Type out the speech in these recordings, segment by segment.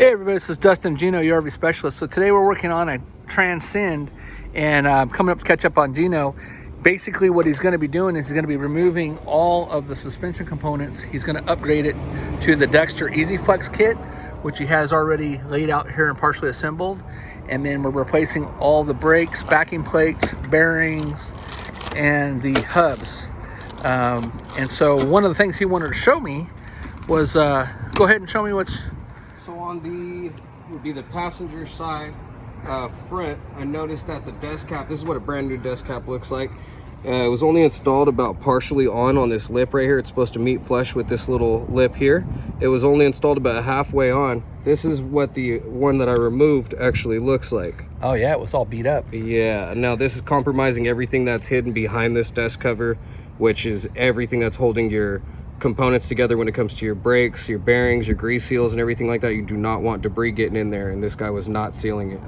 Hey everybody, this is Dustin Gino, your RV specialist. So today we're working on a Transcend and coming up to catch up on Gino. Basically what he's going to be doing is he's going to be removing all of the suspension components. He's going to upgrade it to the Dexter Easy Flex kit, which he has already laid out here and partially assembled. And then we're replacing all the brakes, backing plates, bearings, and the hubs. And so one of the things he wanted to show me was, go ahead and show me what's... So on the, would be the passenger side front, I noticed that the dust cap, this is what a brand new dust cap looks like. It was only installed about partially on this lip right here. It's supposed to meet flush with this little lip here. It was only installed about halfway on. This is what the one that I removed actually looks like. Oh yeah, it was all beat up. Yeah, now this is compromising everything that's hidden behind this dust cover, which is everything that's holding your components together when it comes to your brakes, your bearings, your grease seals, and everything like that. You do not want debris getting in there, and this guy was not sealing it.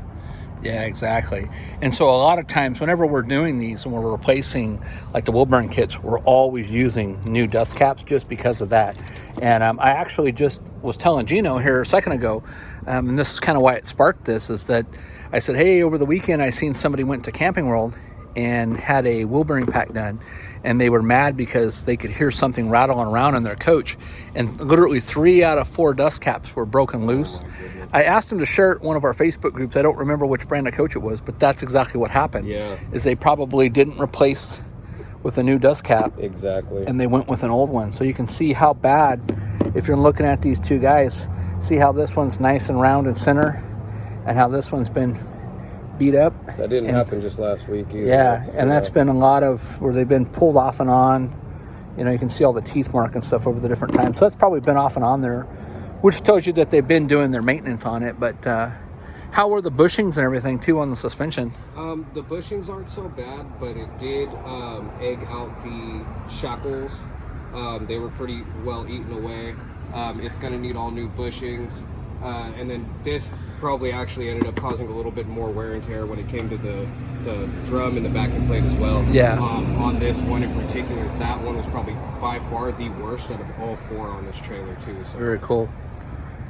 Yeah, exactly. And so a lot of times whenever we're doing these and we're replacing like the Wilburn kits, we're always using new dust caps just because of that. And I actually just was telling Gino here a second ago, and this is kind of why it sparked this, is that I said, hey, over the weekend I seen somebody went to Camping World and had a wheel bearing pack done, and they were mad because they could hear something rattling around in their coach, and literally 3 out of 4 dust caps were broken loose. I asked them to share it in one of our Facebook groups. I don't remember which brand of coach it was, but that's exactly what happened. Yeah, is they probably didn't replace with a new dust cap. Exactly. And they went with an old one. So you can see how bad, if you're looking at these two guys, see how this one's nice and round and center, and how this one's been beat up. That didn't happen just last week either. Yeah, and that's been a lot of where they've been pulled off and on. You know, you can see all the teeth mark and stuff over the different times. So that's probably been off and on there, which tells you that they've been doing their maintenance on it. But how were the bushings and everything too on the suspension? The bushings aren't so bad, but it did egg out the shackles. They were pretty well eaten away. It's going to need all new bushings. And then this probably actually ended up causing a little bit more wear and tear when it came to the drum and the backing plate as well. Yeah. On this one in particular, that one was probably by far the worst out of all 4 on this trailer too. So. Very cool.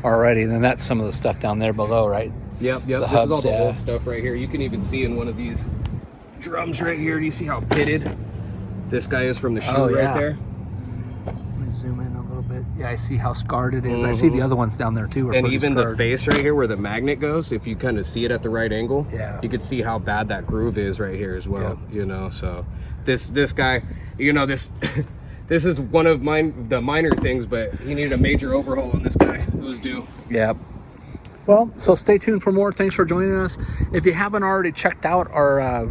Alrighty, then that's some of the stuff down there below, right? Yep. The This hubs, is all the yeah. old stuff right here. You can even see in one of these drums right here. Do you see how pitted this guy is from the shoe right there? Let me zoom in a little bit. Yeah, I see how scarred it is. I see the other ones down there too. And even the face right here where the magnet goes, if you kind of see it at the right angle, yeah, you could see how bad that groove is right here as well. Yep. You know, so this guy, you know, this this is one of the minor things, but he needed a major overhaul on this guy. It was due. Yep. Well, so stay tuned for more. Thanks for joining us. If you haven't already checked out our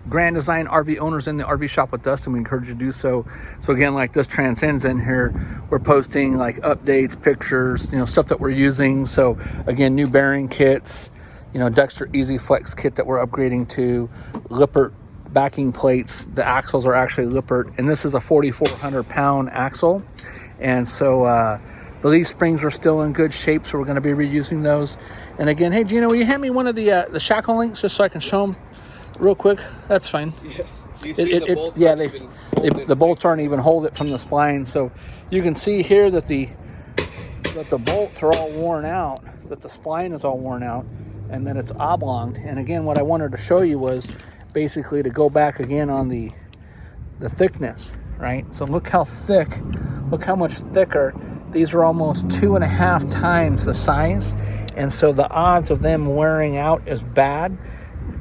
Grand Design RV Owners in the RV Shop with Dustin, we encourage you to do so. So again, like this Transcends in here, we're posting like updates, pictures, you know, stuff that we're using. So again, new bearing kits, you know, Dexter Easy Flex kit that we're upgrading to, Lippert backing plates. The axles are actually Lippert, and this is a 4,400 pound axle. And so the leaf springs are still in good shape, so we're going to be reusing those. And again, hey Gino, will you hand me one of the shackle links just so I can show them real quick? That's fine. Yeah. You see the bolts? Yeah, the bolts aren't even hold it from the spline. So you can see here that the bolts are all worn out, that the spline is all worn out, and then it's oblonged. And again, what I wanted to show you was basically to go back again on the thickness, right? So look how thick, look how much thicker. These are almost 2.5 times the size, and so the odds of them wearing out is bad.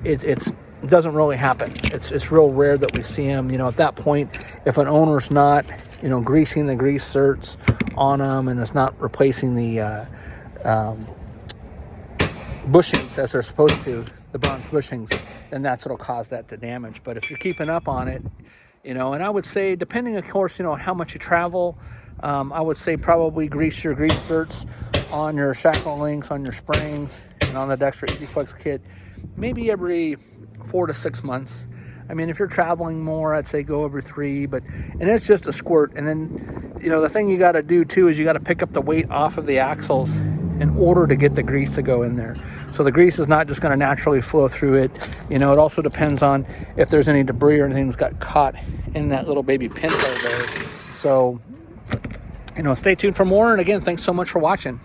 It doesn't really happen. It's real rare that we see them. You know, at that point, if an owner's not, you know, greasing the grease certs on them and is not replacing the bushings as they're supposed to, the bronze bushings, then that's what'll cause that to damage. But if you're keeping up on it, you know, and I would say, depending, of course, you know, how much you travel, I would say probably grease your grease certs on your shackle links, on your springs, and on the Dexter Easy Flex kit, maybe every 4 to 6 months. I mean, if you're traveling more, I'd say go every 3, and it's just a squirt. And then, you know, the thing you got to do too is you got to pick up the weight off of the axles in order to get the grease to go in there. So the grease is not just going to naturally flow through it. You know, it also depends on if there's any debris or anything that's got caught in that little baby pinto there. So, you know, stay tuned for more. And again, thanks so much for watching.